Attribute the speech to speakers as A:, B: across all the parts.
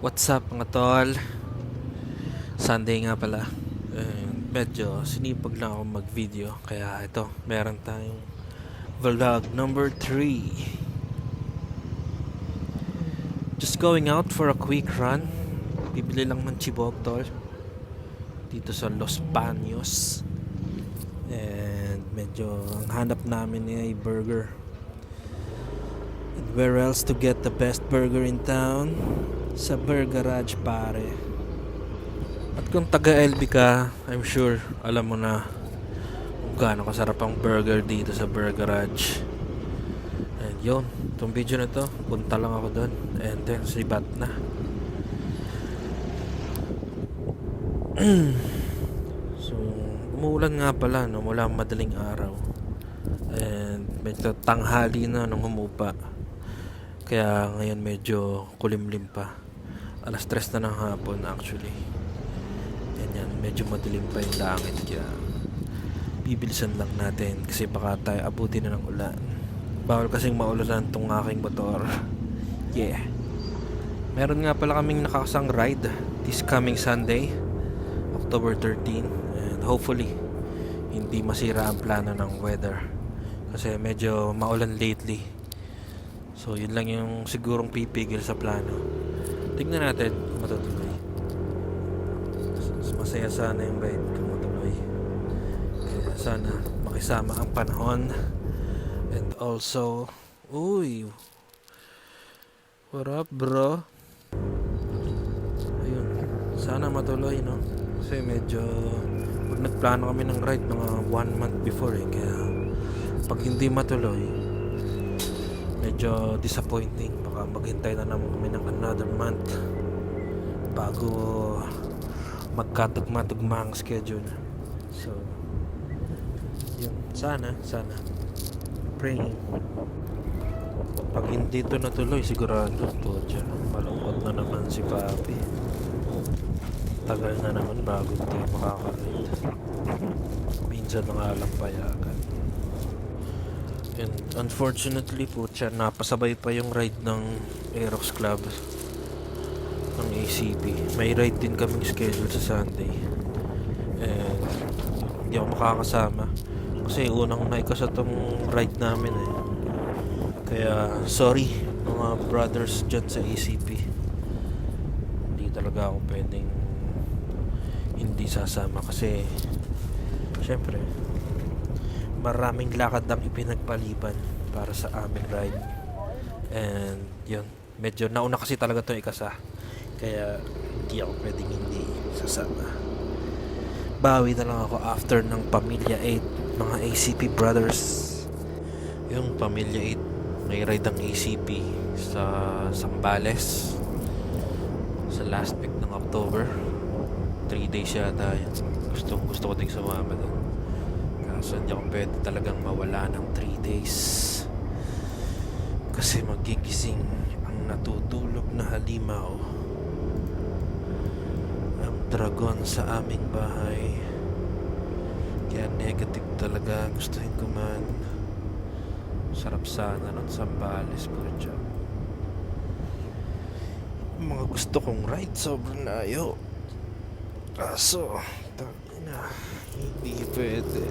A: What's up mga tol? Sunday nga pala. Medyo sinipag lang ako mag-video. Kaya ito, meron tayong vlog number 3. Just going out for a quick run. Bibili lang ng chibog tol. Dito sa Los Baños. And medyo ang hanap namin ay burger. And where else to get the best burger in town? Sa Burgerage pare. At kung taga LB ka, I'm sure alam mo na kung gaano kasarap ang burger dito sa Burgerage. And yun, itong video na to, punta lang ako doon. And then, sibat na. So, umuulan nga pala, no? Mula madaling araw. And medyo tanghali na nung humupa. Kaya ngayon medyo kulimlim pa. Alas 3 na ng hapon actually. Yan, medyo madilim pa yung langit. Kaya bibilisan lang natin kasi baka tayo abutin na ng ulan. Bawal kasing maulanan tong aking motor. Yeah. Meron nga pala kaming nakakasang ride this coming Sunday, October 13. And hopefully hindi masira ang plano ng weather kasi medyo maulan lately. So yun lang yung sigurong pipigil sa plano. Tingnan natin kung matutuloy. Masaya sana yung ride kung matuloy. Kaya sana makisama ang panahon. And also, uy, what up bro? Ayun, sana matuloy no. Kasi medyo pag nagplano kami ng ride mga 1 month before kaya pag hindi matuloy medyo disappointing. Baka maghintay na naman kami ng another month bago magkatugma-tugma ang schedule. So yun, sana praying. Pag hindi to natuloy sigurado to dyan malungkot na naman si Papi. Tagal na naman bago tayo makaka-ride. Minsan mga alam payagan. And unfortunately po siya napasabay pa yung ride ng Aerox Club ng ACP. May ride din kaming schedule sa Sunday. And hindi ako makakasama kasi unang naikasa tong ride namin Kaya sorry mga brothers dyan sa ACP. Hindi talaga ako pwedeng hindi sasama kasi syempre maraming lakad ang ipinagpaliban para sa aming ride. And yun, medyo nauna kasi talaga ito ikasa. Kaya hindi ako pwedeng hindi sasama. Bawi na lang ako after ng Pamilya 8, mga ACP brothers. Yung Pamilya 8, may ride ang ACP sa Zambales sa last week ng October. 3 days yata yan. Gusto ko din sumama doon. So hindi ako pwede talagang mawala ng 3 days kasi magigising ang natutulog na halimaw, ang dragon sa aming bahay. Kaya negative talaga. Gustuhin ko man. Sarap sana nun Zambales po dyan. Mga gusto kong ride sobrang layo, kaso na hindi pwede.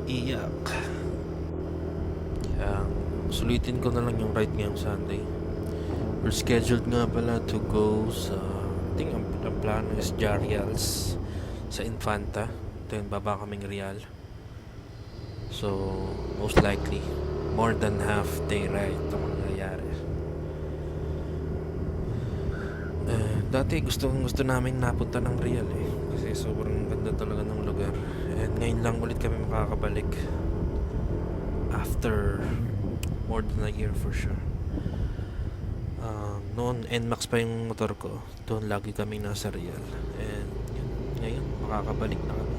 A: Iyak. Kaya sulitin ko na lang yung ride ngayong Sunday. We're scheduled nga pala to go sa I think ang plano is Jarials sa Infanta. Then baba kaming Real. So most likely more than half day ride itong mangyayari. Dati gusto namin napunta ng Real kasi sobrang ganda talaga ng lugar. And ngayon lang ulit kami makakabalik after more than a year for sure. Noon NMAX pa yung motor ko, doon lagi kami nasa Real. And yun, ngayon makakabalik na kami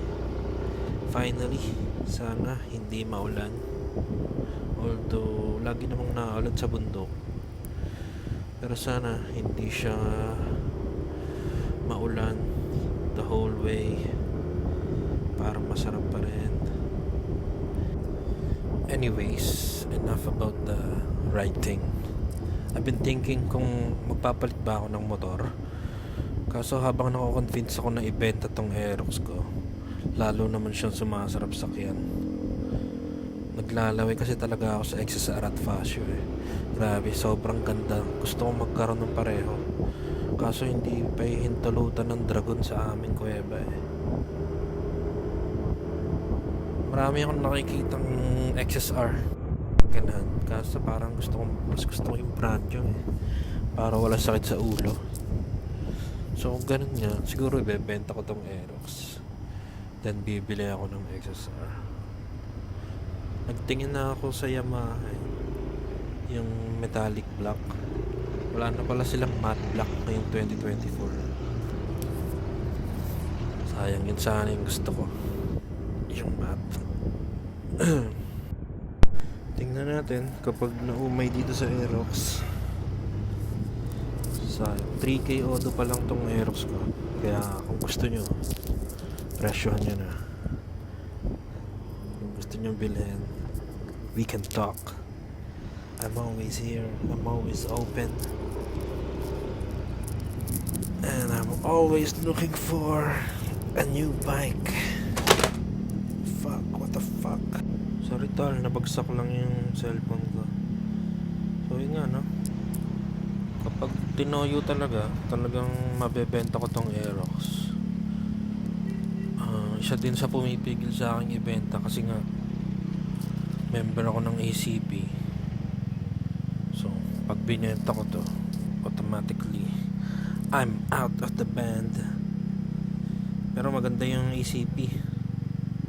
A: finally. Sana hindi maulan, although lagi namang naulan sa bundok, pero sana hindi siya maulan the whole way para masarap pa rin. Anyways, enough about the writing. I've been thinking kung magpapalit ba ako ng motor. Kaso habang nako-convince ako na ibenta tong Aerox ko, lalo naman siyang sumasarap sakyan. Naglalaway kasi talaga ako sa XSR at Fasio eh. Grabe, sobrang ganda. Gusto kong magkaroon ng pareho. Kaso hindi pa hintulutan ng dragon sa aming kuweba eh. Marami akong nakikitang XSR ganahan. Kaso parang mas gusto ko yung brand yung eh. Para wala sakit sa ulo. So kung ganun nga, siguro ibebenta ko tong Aerox. Then bibili ako ng XSR. Nagtingin na ako sa Yamaha eh. Yung metallic black. Wala na pala silang matte black ngayong 2024. Sayang yun, sana yung gusto ko. Yung matte. Tingnan natin kapag naumay dito sa Aerox. Sa 3K auto pa lang tong Aerox ko. Kaya kung gusto nyo, presyohan nyo na. Kung gusto nyo bilhin, we can talk. I'm always here. I'm always open. And I'm always looking for a new bike. Fuck, what the fuck? Sorry tol, nabagsak lang yung cellphone ko. So yun nga no. Kapag tinoyo talagang mabebenta ko tong Aerox. Isa din sa pumipigil sa aking ibenta kasi nga member ako ng ACP. So pag binenta ko to, automatically I'm out of the band. Pero maganda yung ACP.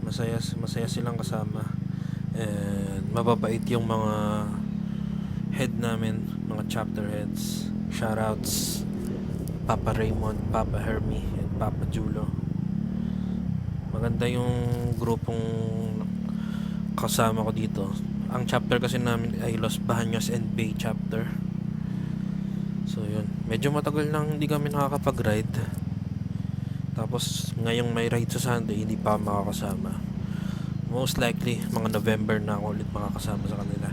A: Masaya silang kasama. And mababait yung mga head namin, mga chapter heads. Shoutouts Papa Raymond, Papa Hermie, and Papa Julo. Maganda yung grupong kasama ko dito. Ang chapter kasi namin ay Los Baños and Bay chapter. So yun, medyo matagal nang hindi kami nakakapag-ride. Tapos ngayong may ride sa Sunday, hindi pa makakasama. Most likely mga November na ako ulit makakasama sa kanila.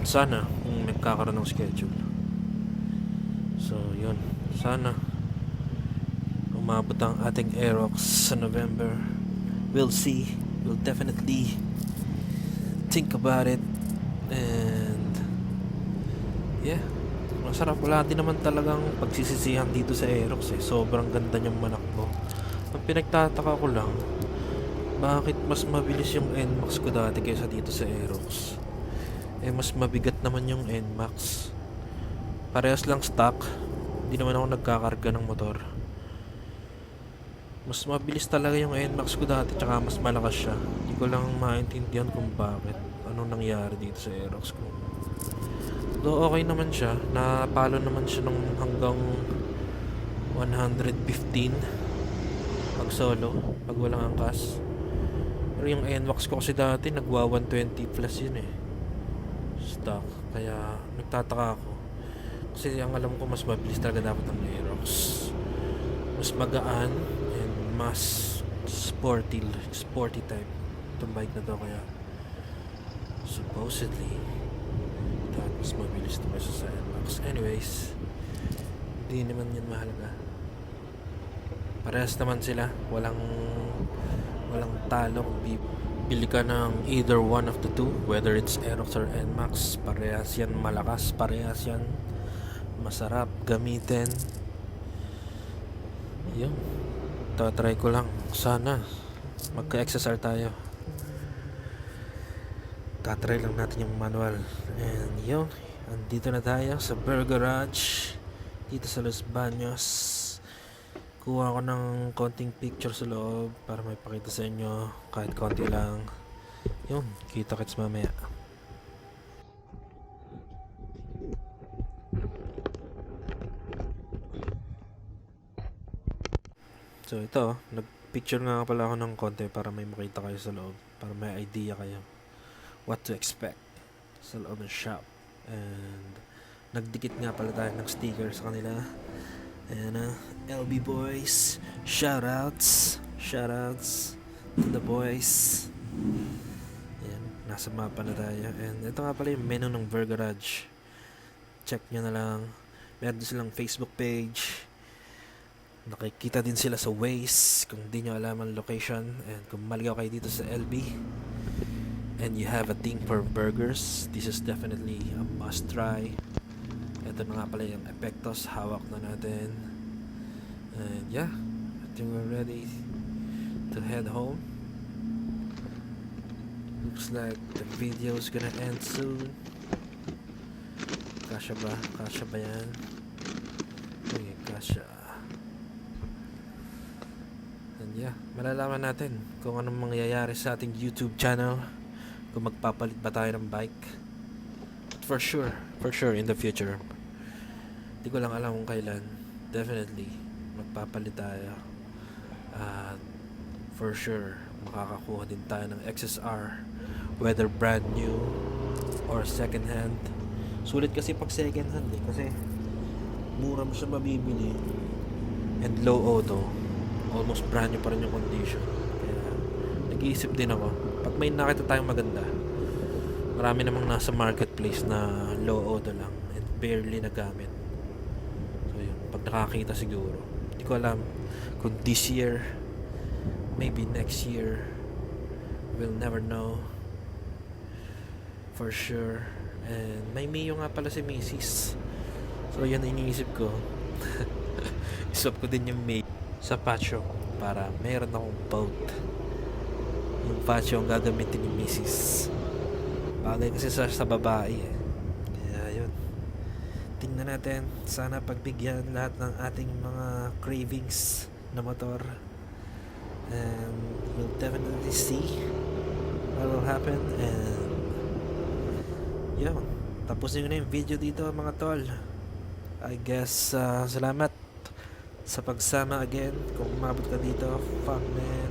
A: Sana kung nagkakaroon ng schedule. So yun, sana umabot ang ating Aerox sa November. We'll see. We'll definitely think about it. And yeah, masarap. Wala din naman talagang pagsisisihan dito sa Aerox eh. Sobrang ganda niyang manakbo. Ang pinagtataka ko lang, bakit mas mabilis yung NMAX ko dati kaysa dito sa Aerox? Eh mas mabigat naman yung NMAX. Parehas lang stock. Hindi naman ako nagkakarga ng motor. Mas mabilis talaga yung NMAX ko dati, tsaka mas malakas siya. Hindi ko lang maintindihan kung bakit. Anong nangyari dito sa Aerox ko. Though okay naman siya, napalo naman siya ng hanggang 115 pag solo, pag walang angkas. Pero yung NMAX ko kasi dati nagwa 120 plus yun eh, stock. Kaya nagtataka ako kasi ang alam ko mas mabilis talaga dapat ang Aerox. Mas magaan and mas sporty type itong bike na to. Kaya supposedly dapat mas mabilis ito kaysa sa NMAX. Anyways, hindi naman yan mahalaga. Parehas naman sila. Walang talo kung bili ka ng either one of the two, whether it's Aerox or NMAX. Parehas yan malakas, parehas yan masarap gamitin. Yun, tatry ko lang. Sana magka-XSR tayo. Tatry lang natin yung manual. And yun, andito na tayo sa Burger Garage dito sa Los Baños. Kuha ko ng konting picture sa loob para may pakita sa inyo kahit konti lang. Yun, kita-kits mamaya. So ito, nag-picture nga pala ako ng konti para may makita kayo sa loob, para may idea kayo what to expect sa loob ng shop. And nagdikit nga pala tayo ng sticker sa kanila. And LB Boys, shoutouts to the boys. Ayan, Nasa mapa na tayo. And ito nga pala yung menu ng Vergarage. Check nyo na lang. Meron din silang Facebook page. Nakikita din sila sa Waze kung di nyo alam ang location. And kung maligaw kayo dito sa LB and you have a thing for burgers, this is definitely a must try. Ito na nga pala yung Epectos. Hawak na natin. And yeah, I think we're ready to head home. Looks like the video is gonna end soon. Kasya ba? Kasya ba yan? Okay, kasya. And yeah, malalaman natin kung anong mangyayari sa ating YouTube channel, kung magpapalit ba tayo ng bike. But for sure in the future, di ko lang alam kung kailan. Definitely magpapalit tayo. At for sure makakakuha din tayo ng XSR, whether brand new or second hand. Sulit kasi pag second hand kasi mura mo siya mabibili and low auto, almost brand new pa rin yung condition. Kaya nag-iisip din ako, pag may nakita tayong maganda, marami namang nasa marketplace na low auto lang and barely nagamit. So yun, pag nakakita siguro, hindi ko alam kung this year, maybe next year, we'll never know for sure. And may Mio nga pala si Macy's. So yun ang iniisip ko. Iswap ko din yung Mio sa patio para mayroon akong boat. Yung patio ang gagamitin ni Macy's. Bagay kasi sa babae eh. Kaya yun. Tingnan natin. Sana pagbigyan lahat ng ating mga cravings na motor. And we'll definitely see what will happen. And yun, tapusin ko na yung video dito mga tol. I guess salamat sa pagsama again. Kung umabot ka dito, fuck man,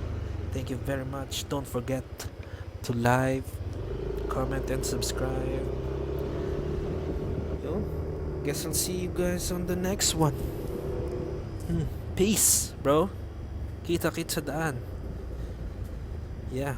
A: thank you very much. Don't forget to like, comment and subscribe. Yun, guess I'll see you guys on the next one. Peace bro. Kita-kits sa daan. Yeah.